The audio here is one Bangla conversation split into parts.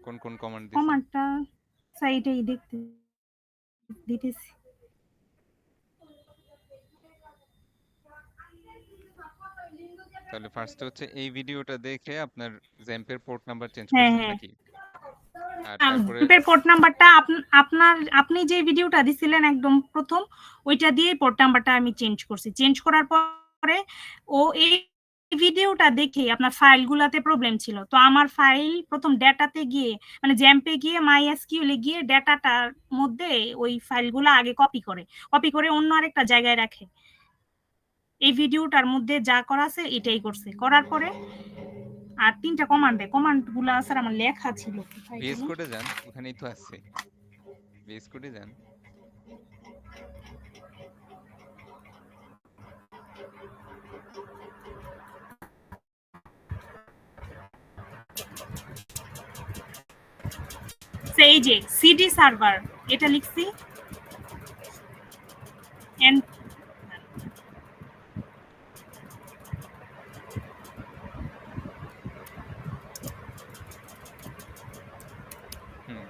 কোন কোন কমান্ড দিছেন? কমান্ডটা সাইডেই দিতেছি। তাহলে ফার্স্টে হচ্ছে এই ভিডিওটা দেখে আপনার জ্যাম্পের পোর্ট নাম্বার চেঞ্জ হ্যাঁ, করছেন হ্যাঁ। নাকি? আর তারপরে জ্যাম্পের পোর্ট নাম্বারটা আপনি যে ভিডিওটা দিছিলেন একদম ১ম ওইটা দিয়েই পোর্ট নাম্বারটা আমি চেঞ্জ করছি। চেঞ্জ করার পরে ও এই ভিডিওটা দেখেই আপনার ফাইলগুলাতে প্রবলেম ছিল। তো আমার ফাইল ১ম ডেটাতে গিয়ে মানে জ্যাম্পে গিয়ে MySQL এ গিয়ে ডেটাটার মধ্যে ওই ফাইলগুলা আগে কপি করে। কপি করে অন্য আরেকটা জায়গায় রাখে। এই ভিডিওটার মধ্যে যা করা আছে এটাই করছে। করার পরে আর ৩ টা কমান্ডগুলা স্যার আমার লেখা ছিল কোথায় ভিএস জানি? কোডে যান, ওখানেই তো আছে। ভিএস কোডে যান। এই যে সিডি সার্ভার এটা লিখছি এন্ড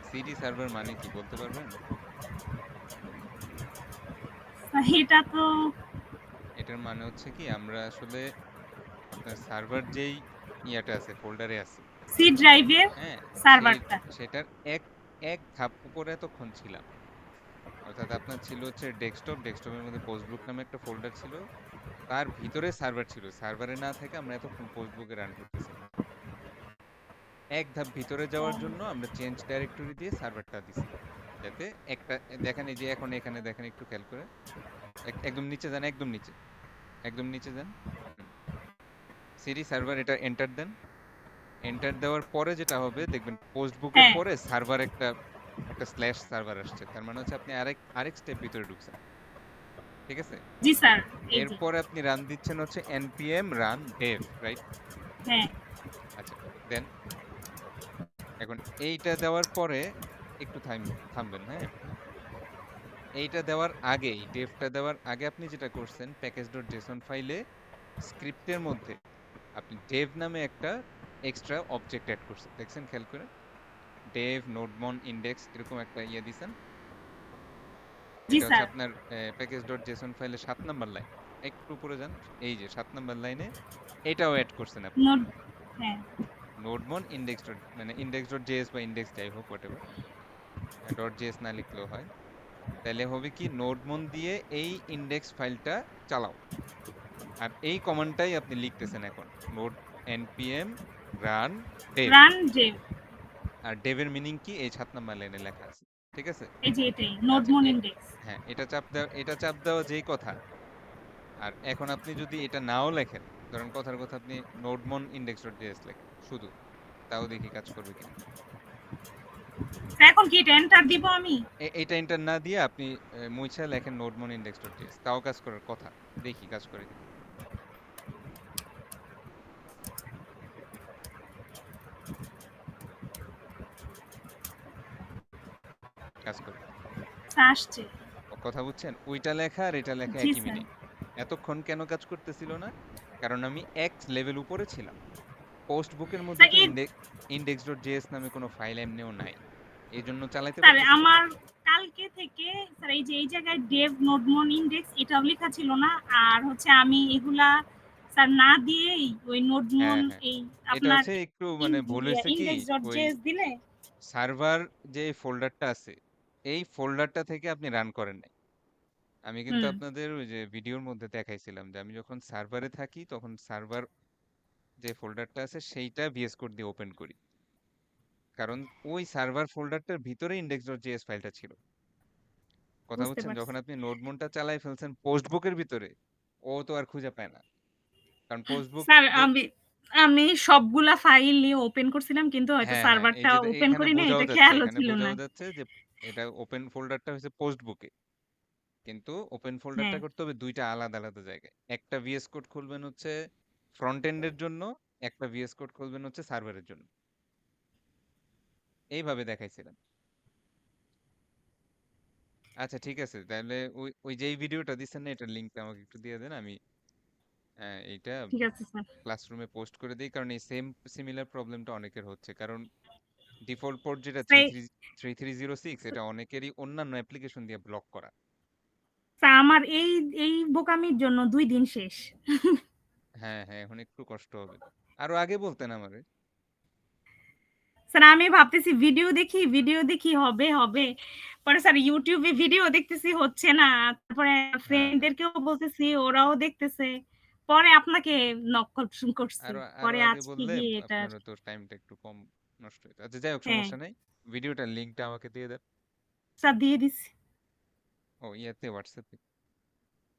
সিডি সার্ভার মানে কি বলতে পারবেন? এটা তো এটার মানে হচ্ছে কি আমরা আসলে আপনার সার্ভার যেই ইয়াটা আছে, ফোল্ডারে আছে, সি ড্রাইভের হ্যাঁ, সেই সার্ভারটা। সেটার এক এক ধাপ উপরে এতক্ষণ ছিলাম। অর্থাৎ আপনার ছিল হচ্ছে ডেস্কটপের মধ্যে পোস্টবুক নামে একটা ফোল্ডার ছিল, তার ভিতরে সার্ভার ছিল। সার্ভারে না থেকে আমরা এতক্ষণ পোস্টবুকে রান করতেছিলাম। এক ধাপ ভিতরে যাওয়ার জন্য আমরা চেঞ্জ ডাইরেক্টরি দিয়ে সার্ভারটা দিছি, যাতে একটা দেখেন এই যে এখন এখানে দেখেন একটু খেয়াল করে, একদম নিচে যান, একদম নিচে, একদম নিচে যান। সিডি সার্ভার এটা এন্টার দেন। এন্টার দেওয়ার পরে যেটা হবে দেখবেন পোস্ট বুকের হ্যাঁ, পরে সার্ভার একটা একটা স্ল্যাশ সার্ভার আসছে, তার মানে হচ্ছে আপনি আরেক স্টেপ ভিতরে ঢুকছেন। ঠিক আছে? জি স্যার, এই যে এরপরে আপনি রান দিচ্ছেন হচ্ছে npm রান dev, রাইট? হ্যাঁ, আচ্ছা, দেন এখন এইটা দেওয়ার পরে একটু থামবেন, হ্যাঁ। এইটা দেওয়ার আগেই, ডেভটা দেওয়ার আগে আপনি যেটা করছেন, প্যাকেজ.json ফাইলে স্ক্রিপ্টের মধ্যে আপনি ডেভ নামে একটা এক্সট্রা অবজেক্ট অ্যাড করছেন, দেখছেন খেয়াল করে? ডেভ নোডমন ইন্ডেক্স এরকম একটা ইয়ে দিছেন। জি এটা হচ্ছে স্যার। আপনার প্যাকেজ.json ফাইলে 7 নাম্বার লাইন। একটু উপরে যান, এই যে 7 নাম্বার লাইনে এটাও অ্যাড করছেন আপনি। নোট হ্যাঁ, নোডমন ইন্ডেক্স মানে index.js বা ইন্ডেক্স যাই হোক হোয়াট এভার, .js না লিখলেও হয়। তাহলে হবে কি, নোডমন দিয়ে এই ইন্ডেক্স ফাইলটা চালাও। আর এই কমান্ডটাই আপনি লিখতেছেন এখন, node npm run dev। Run dev. আর ডেভের মিনিং কি এই 7 নাম্বার লাইনে লেখা আছে। ঠিক আছে? এই যে এটাই আচ্ছা, নোডমন ইনডেক্স। হ্যাঁ, এটা চাপ দেওয়া যেই কথা। আর এখন আপনি যদি এটা নাও লেখেন, ধরেন কথার কথা আপনি নোডমন index.js লেখেন শুধু, তাও দেখি কাজ করবে কিনা। এখন কি এটা এন্টার দিব আমি? এইটা এন্টার না দিয়ে আপনি মুইছা লেখেন নোডমন index.js, তাও কাজ করার কথা। দেখি কাজ করে কিনা। কাজ করে। আসছে। কথা বুঝছেন? ওইটা লেখা আর এটা লেখা জি একই স্যার। মিনিং। এতক্ষণ কেন কাজ করতেছিল না? কারণ আমি এক লেভেল উপরে ছিলাম। পোস্ট বুকের মধ্যে স্যার তো এই index.js নামে কোনো ফাইল এমনিও নাই, এই জন্য চালাইতে স্যার পারতেছিল না। আমার কালকে থেকে স্যার এই যে এই জায়গায় ডেভ নোডমন ইনডেক্স এটাও লেখা ছিল না। আর হচ্ছে আমি এগুলা স্যার না দিয়েই ওই নোডমন হ্যাঁ, হ্যাঁ, এই এটা আপনার হচ্ছে একটু মানে ভুল হয়েছে কি, ইনডেক্স ডট ওই জেএস দিলে সার্ভার যে ফোল্ডারটা আছে, এই ফোল্ডারটা থেকে আপনি রান করেন নাই। আমি কিন্তু হুম, আপনাদের ওই যে ভিডিওর মধ্যে দেখাইছিলাম যে আমি যখন সার্ভারে থাকি তখন সার্ভার যে ফোল্ডারটা আছে সেইটা ভিএস কোড দিয়ে ওপেন করি, কারণ ওই সার্ভার ফোল্ডারটার ভিতরে index.js ফাইলটা ছিল। কথা বুঝতে বুঝছেন? পারছি। যখন আপনি নোডমনটা চালাই ফেলছেন পোস্টবুকের ভিতরে, ও তো আর খুঁজে পায় না, কারণ পোস্টবুক স্যার যে, আমি আমি সবগুলা ফাইল নিয়ে ওপেন করছিলাম কিন্তু হয়তো হ্যাঁ, হ্যাঁ, এই সার্ভারটা যে ওপেন এইখানে করি নাই বোঝাও এটা যাচ্ছে, খেয়ালও এখানে ছিল না। বোঝাও যাচ্ছে যে এটা ওপেন ফোল্ডারটা হচ্ছে পোস্টবুকে, কিন্তু ওপেন ফোল্ডারটা হ্যাঁ, করতে হবে দুইটা আলাদা আলাদা জায়গায়। একটা ভিএস কোড খুলবেন হচ্ছে ফ্রন্ট এন্ডের জন্য, একটা ভিএস কোড খুলবেন হচ্ছে সার্ভারের জন্য। এইভাবে দেখাইছিলাম। আচ্ছা, ঠিক আছে, তাহলে ওই ওই যেই ভিডিওটা দিচ্ছেন না, এটার লিঙ্কটা আমাকে একটু দিয়ে দেন, আমি এইটা ঠিক আছে স্যার। ক্লাসরুমে পোস্ট করে দিই, কারণ এই সেম সিমিলার প্রবলেমটা অনেকের হচ্ছে। কারণ ডিফল্ট পোর্ট যেটা তাই 3306 এটা অনেকেরই অন্যান্য অ্যাপ্লিকেশন দিয়ে ব্লক করা। আমার এই বোকামির জন্য ২ দিন শেষ। হ্যাঁ, হ্যাঁ, এখন একটু কষ্ট হবে। আরো আগে বলতেন আমারে। স্যার আমি ভাবতেছি ভিডিও দেখি হবে। পরে স্যার YouTube এ ভিডিও দেখতেছি হচ্ছে না। তারপরে হ্যাঁ, হ্যাঁ। ফ্রেন্ডদেরকেও বলতেছি, ওরাও দেখতেছে। পরে আপনাকে নক করছি। আরো পরে আগে আজকে বললে গিয়ে এটার আপনারও তো টাইমটা একটু কম নষ্ট হইতো। আচ্ছা যাই হোক হ্যাঁ, সমস্যা নাই। ভিডিওটার লিংকটা আমাকে দিয়ে দেন। স্যার দিয়ে দিছি। ও ইয়াতে হোয়াটসঅ্যাপে।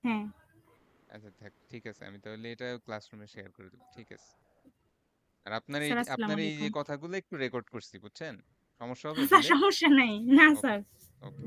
হ্যাঁ, আচ্ছা থাক ঠিক আছে। আমি তাহলে এটা ক্লাসরুমে শেয়ার করে দেব। ঠিক আছে। আর আপনার এই স্যার আসসালামু আপনার এই যে আলাইকুম। কথাগুলো একটু রেকর্ড করছি বুঝছেন? সমস্যা হবে স্যার দিলে? সমস্যা নাই। না ওকে, স্যার। ওকে।